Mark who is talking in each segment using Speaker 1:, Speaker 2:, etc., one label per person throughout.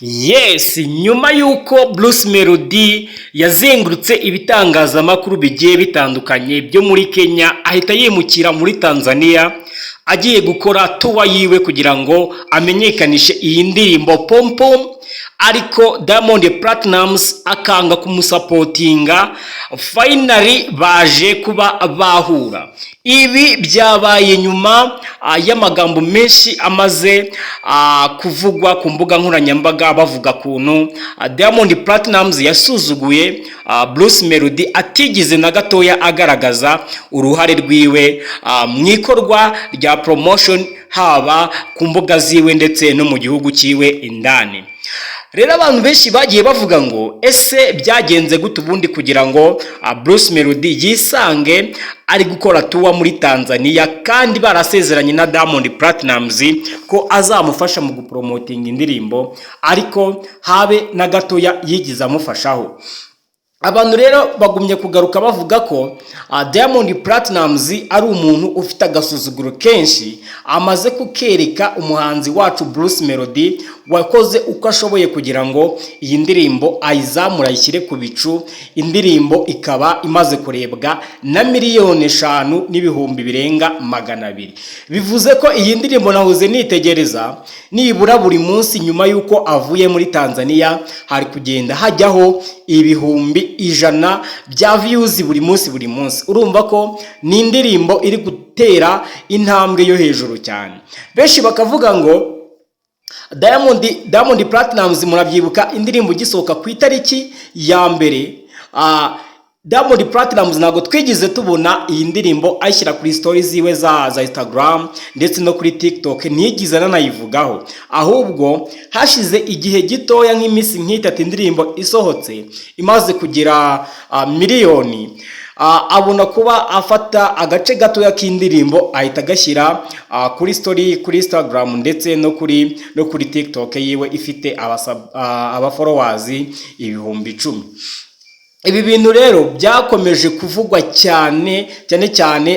Speaker 1: Yes, nyuma y'uko Bruce Melody yazengurutse ibitangazamakuru bigiye bitandukanye byo muri Kenya, ahita yimukira muri Tanzania agiye gukora tuwa yiwe kugira ngo amenyekanishe iyi ndirimbo Pom Pom, ariko Diamond Platnumz akanga kumusapotinga. Finally baje kuba bahura. Ibi byabaye nyuma y'amagambo menshi amaze kuvugwa ku mbuga nkoranyambaga bavuga kuntu Diamond Platnumz yasuzuguye Bruce Melody, atigeze na gatoya agaragaza uruhare rwiwe mu ikorwa rya promotion, haba ku mbuga ziwe ndetse no mu gihugu cyiwe indani. Rero abantu benshi bagiye bavuga ngo ese byagenze gute ubundi kugira ngo Bruce Melody yisange ari gukora tuwa muri Tanzania, kandi barasezeranye na Diamond Platnumz ko azamufasha mu gupromoting indirimbo, ariko habe na gatoya yigize amufashaho. Abantu rero bagumye kugaruka bavuga ko Diamond Platnumz ari umuntu ufite agasuzuguro kenshi, amaze kukereka umuhanzi wacu Bruce Melody wakoze uko ashoboye kugira ngo iyi ndirimbo ayizamura ayishyire ku bicu. Indirimbo ikaba imaze kurebwa na miliyoni 5 n'ibihumbi birenga 200. Bivuze ko iyi ndirimbo nahoze nitegereza nibura buri munsi nyuma y'uko avuye muri Tanzania hari kugenda hajyaho ibihumbi 100 bya views buri munsi. Urumva ko ni indirimbo iri gutera intambwe yo hejuru cyane. Benshi bakavuga ngo Diamond Platnumz, murabyibuka indirimbo gisohoka ku itariki ya mbere, Diamond Platnumz ntago twigize tubona iyi ndirimbo ayishyira kuri stories ziwe za Instagram ndetse no kuri TikTok, ntiyigize nanayivugaho. Ahubwo hashize igihe gitoya nk'iminsi nk'itatu indirimbo isohotse imaze kugira miliyoni, abona kuba afata agace gatoya k'indirimbo ahita gashyira kuri story kuri Instagram ndetse no kuri TikTok yiwe ifite aba followers ibihumbi 10. Ibi bintu rero byakomeje kuvugwa cyane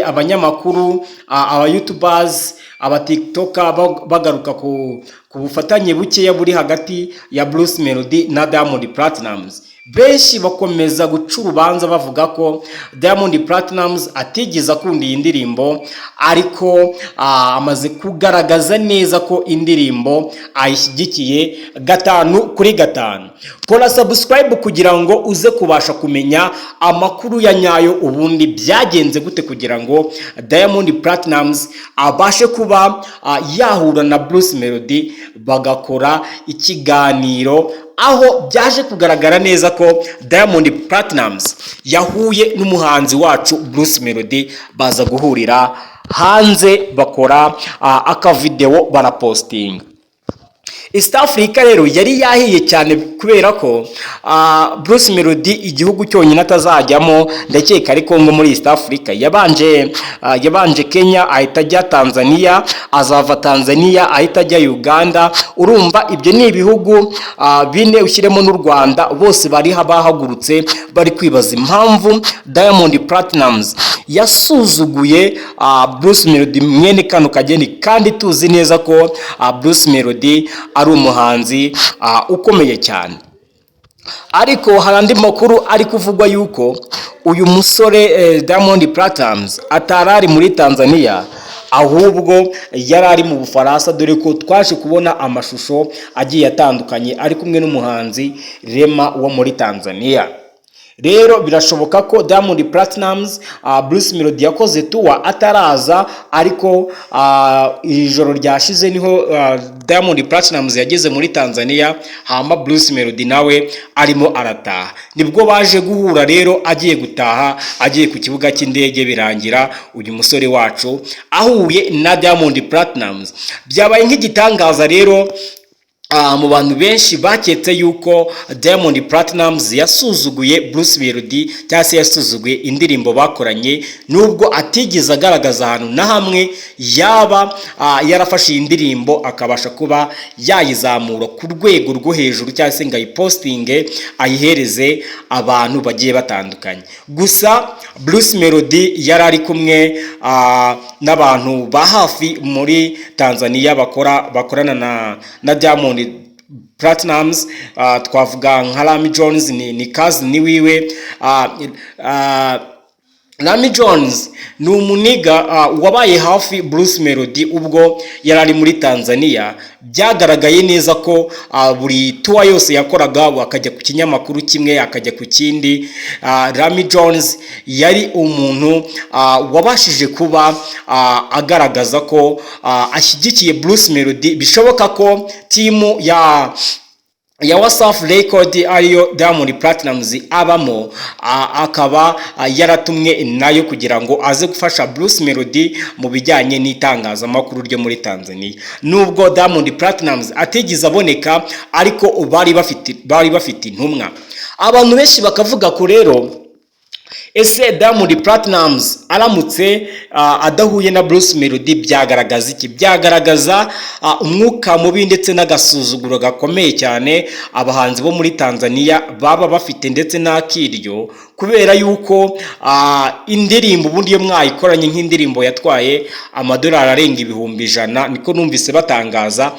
Speaker 1: abanyamakuru, aba YouTubers, aba TikToker bagaruka ku bufatanye bukeya buri hagati ya Bruce Melody na Diamond Platnumz. Benshi bakomeza guca urubanza bavuga ko Diamond Platnumz atigeze akunda iyi ndirimbo, ariko amaze kugaragaza neza ko indirimbo ayishyigikiye 5/5. Kora subscribe kugira ngo uze kubasha kumenya amakuru ya nyayo, ubundi byagenze gute kugira ngo Diamond Platnumz abashe kuba yahura na Bruce Melody bagakora ikiganiro, aho byaje kugaragara neza ko Diamond Platnumz yahuye n'umuhanzi wacu Bruce Melody, baza guhurira hanze bakora akavideo barapostinga. East Africa rero yari yahiye cyane kubera ko Bruce Melody igihugu cyonyine atazajyamo ndakeka ariko ngo muri East Africa yabanje Kenya, ahita ajya Tanzania, azava Tanzania ahita ajya Uganda. Urumva ibyo ni ibihugu 4 ushyiremo n'u Rwanda, bose bari bahagurutse bari kwibaza impamvu Diamond Platnumz yasuzuguye Bruce Melody mwene kano kageni, kandi tuzi neza ko Bruce Melody ari umuhanzi ukomeye cyane. Ariko hari andi makuru ari kuvugwa yuko uyu musore Diamond Platnumz atarari muri Tanzania, ahubwo yari ari mu Bufaransa, dore ko twaje kubona amashusho agiye atandukanye ari kumwe n'umuhanzi Rema wo muri Tanzania. Rero birashoboka ko Diamond Platnumz Bruce Melody yakoze tuwa ataraza, ariko iri joro ryashize niho Diamond Platnumz yageze muri Tanzania, hama Bruce Melody nawe arimo arataha. Nibwo baje guhura rero, agiye gutaha, agiye ku kibuga cy'indege, birangira uyu musore wacu ahuye na Diamond Platnumz. Byabaye nk'igitangaza rero mu bantu benshi baketse yuko Diamond Platnumz yasuzuguye Bruce Melody, cyangwa se yasuzuguye indirimbo bakoranye, nubwo atigeze agaragaza ahantu na hamwe yaba yarafashe indirimbo akabasha kuba yayizamura ku rwego rwo hejuru, cyangwa se ngo ayipostinge ayihereze abantu bagiye batandukanye. Gusa Bruce Melody yari ari kumwe n'abantu ba hafi muri Tanzania bakorana na Diamond Platnumz, twavuga nka Rami Jones ni cousin wiwe. Rami Jones ni umuniga wabaye hafi Bruce Melody ubwo yari ari muri Tanzania. Byagaragaye neza ko buri tour yose yakoraga akajya ku kinyamakuru kimwe akajya ku kindi. Rami Jones yari umuntu wabashije kuba agaragaza ko ashyigikiye Bruce Melody. Bishoboka ko timu ya Wasafi Record ariyo Diamond Platnumz abamo, akaba yaratumwe nayo kugira ngo aze gufasha Bruce Melody mu bijyanye n'itangazamakuru ryo muri Tanzania. Nubwo Diamond Platnumz atigeze aboneka, ariko bari bafite intumwa. Abantu benshi bakavuga ko rero ese Diamond Platnumz aramutse adahuye na Bruce Melody byagaragaza iki? Byagaragaza umwuka mubi ndetse n'agasuzuguro gakomeye cyane abahanzi bo muri Tanzania baba bafite ndetse n'akiryo, kubera yuko indirimbo ubundi yo mwayikoranye nk'indirimbo yatwaye amadolari arenga 100,000 niko numvise batangaza.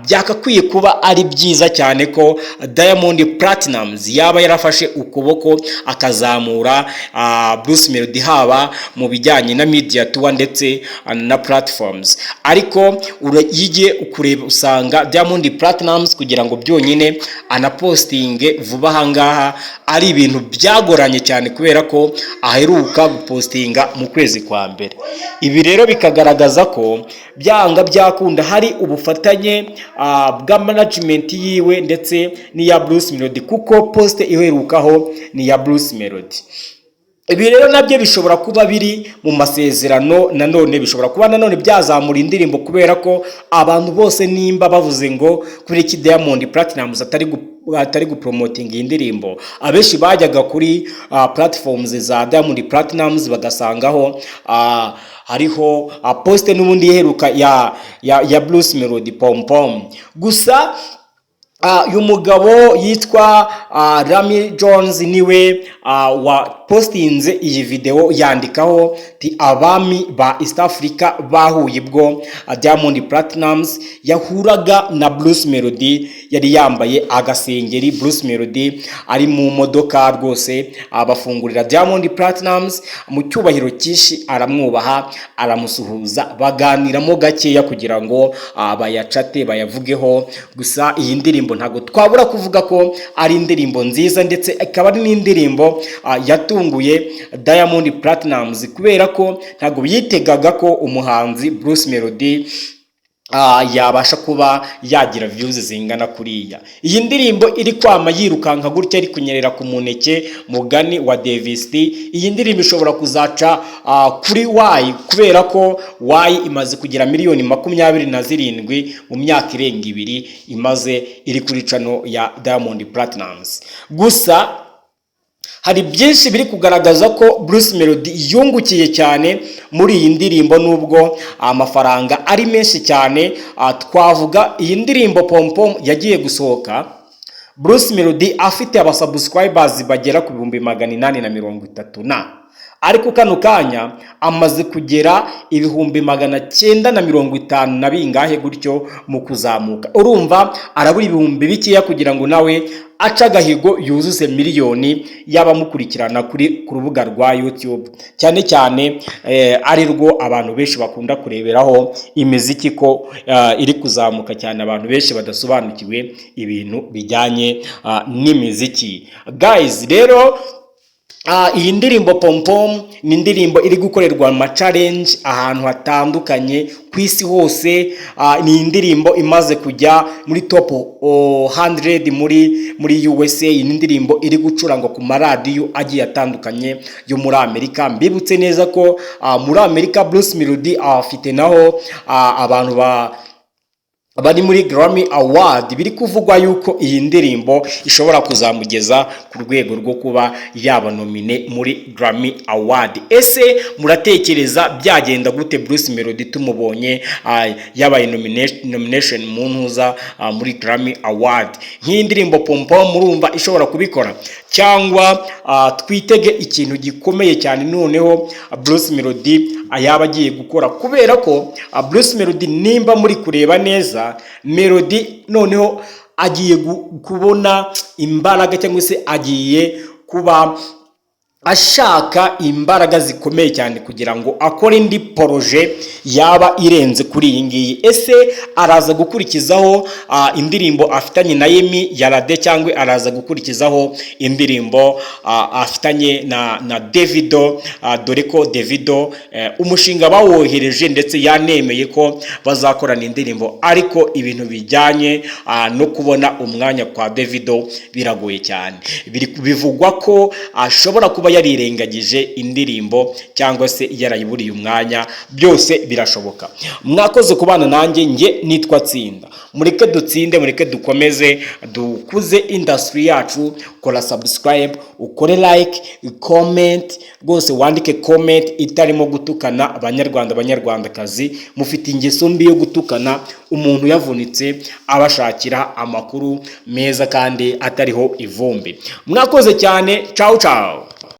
Speaker 1: Byakakwiye kuba ari byiza cyane ko Diamond Platnumz yaba yarafashe ukuboko akazamura Bruce Melody haba mu bijyanye na media tour ndetse na platforms. Ariko urayige ukureba usanga Diamond Platnumz kugira ngo byonyine anapostinge vuba hangaha ari ibintu byagoranye cyane, kubera ko aheruka gupostinga mu kwezi kwa mbere. Ibi rero bikagaragaza ko byanga byakunda hari ubufatanye bwa management yiwe ndetse n'iya Bruce Melody, kuko poste iherukaho ni ya Bruce Melody. Ibi rero nabyo bishobora kuba biri mu masezerano, nanone bishobora kuba nanone byazamura indirimbo, kubera ko abantu bose nimba bavuze ngo kuri iki Diamond Platnumz atari gupromoting indirimbo, abenshi bajyaga kuri platforms za Diamond Platnumz bagasangaho hariho poste n'ubundi iheruka ya Bruce Melody Pom Pom. Gusa uyu mugabo yitwa Rami Jones niwe wa postinze iyi video yandikaho ti abami ba East Africa bahuye bwo Diamond Platnumz yahuraga na Bruce Melody. Yari yambaye agasengeri, Bruce Melody ari mu modoka rwose abafungurira Diamond Platnumz mu cyubahiro kishi, aramwubaha aramusuhuza, baganiramo gakeya kugira ngo bayacate bayavugeho. Gusa iyi ndirimbo ntago twabura kuvuga ko ari indirimbo nziza, ndetse ikaba ari n'indirimbo yatunguye Diamond Platnumz, kubera ko ntago yitegaga ko umuhanzi Bruce Melody yabasha kuba yagira views zingana kuriya. Iyi ndirimbo iri kwama yirukanka gutya, ari kunyerera ku muneke mugani wa Davis D. Iyi ndirimbo ishobora kuzaca kuri Y, kubera ko Y imaze kugira miliyoni 27 mu myaka irenga 2 imaze iri kuri channel ya Diamond Platnumz. Gusa hari byinshi biri kugaragaza ko Bruce Melody yungukiye cyane muri iyi ndirimbo, nubwo amafaranga ari menshi cyane. Twavuga iyi ndirimbo Pom Pom yagiye gusohoka Bruce Melody afite abasubscribers bagera ku 830, ariko kano kanya amaze kugera 950 na bingahe gutyo mu kuzamuka. Urumva arabura ibihumbi bikeya kugira ngo nawe aca agahigo yuzuze miliyoni y'abamukurikirana ku rubuga rwa YouTube, cyane cyane ari rwo abantu benshi bakunda kureberaho imiziki ko iri kuzamuka cyane, abantu benshi badasobanukiwe ibintu bijyanye n'imiziki. Guys, rero iyi ndirimbo Pom Pom ni indirimbo iri gukorerwa ama challenge ahantu hatandukanye ku isi hose. Ni indirimbo imaze kujya muri top 100 muri USA. Ni indirimbo iri gucurangwa ku maradiyo agiye atandukanye yo muri Amerika. Mbibutse neza ko muri Amerika Bruce Melody afite naho abantu bari muri Grammy Award. Biri kuvugwa yuko iyi ndirimbo ishobora kuzamugeza ku rwego rwo kuba yaba nomine muri Grammy Award. Ese muratekereza byagenda gute Bruce Melody tumubonye yabaye nomination mu ntuza muri Grammy Award? Nk'iyi ndirimbo Pom Pom murumva ishobora kubikora, cyangwa twitege ikintu gikomeye cyane noneho Bruce Melody ayaba agiye gukora? Kubera ko Bruce Melody nimba muri kureba neza, Melody noneho agiye kubona imbaraga cyangwa se agiye kuba ashaka imbaraga zikomeye cyane kugira ngo akore indi poroje yaba irenze kuri iyi ngiyi. Ese araza gukurikizaho indirimbo afitanye na Yemi Alade cyangwa araza gukurikizaho indirimbo afitanye na Davido, dore ko Davido umushinga bawohereje ndetse yanemeye ko bazakorana indirimbo, ariko ibintu bijyanye no kubona umwanya kwa Davido biragoye cyane. Bivugwa ko ashobora kuba yarirengagije indirimbo cyangwa se yarayiburiye umwanya, byose birashoboka. Mwakoze kubana nanjye, nge nitwa Tsinda. Mureke dutsinde, mureke dukomeze dukuze industry yacu. Kora subscribe, ukore like, comment, rwose wandike comment itarimo gutukana abanyarwanda abanyarwandakazi mufite ingeso mbi yo gutukana umuntu yavunitse abashakira amakuru meza kandi atariho ivumbi. Mwakoze cyane, ciao ciao.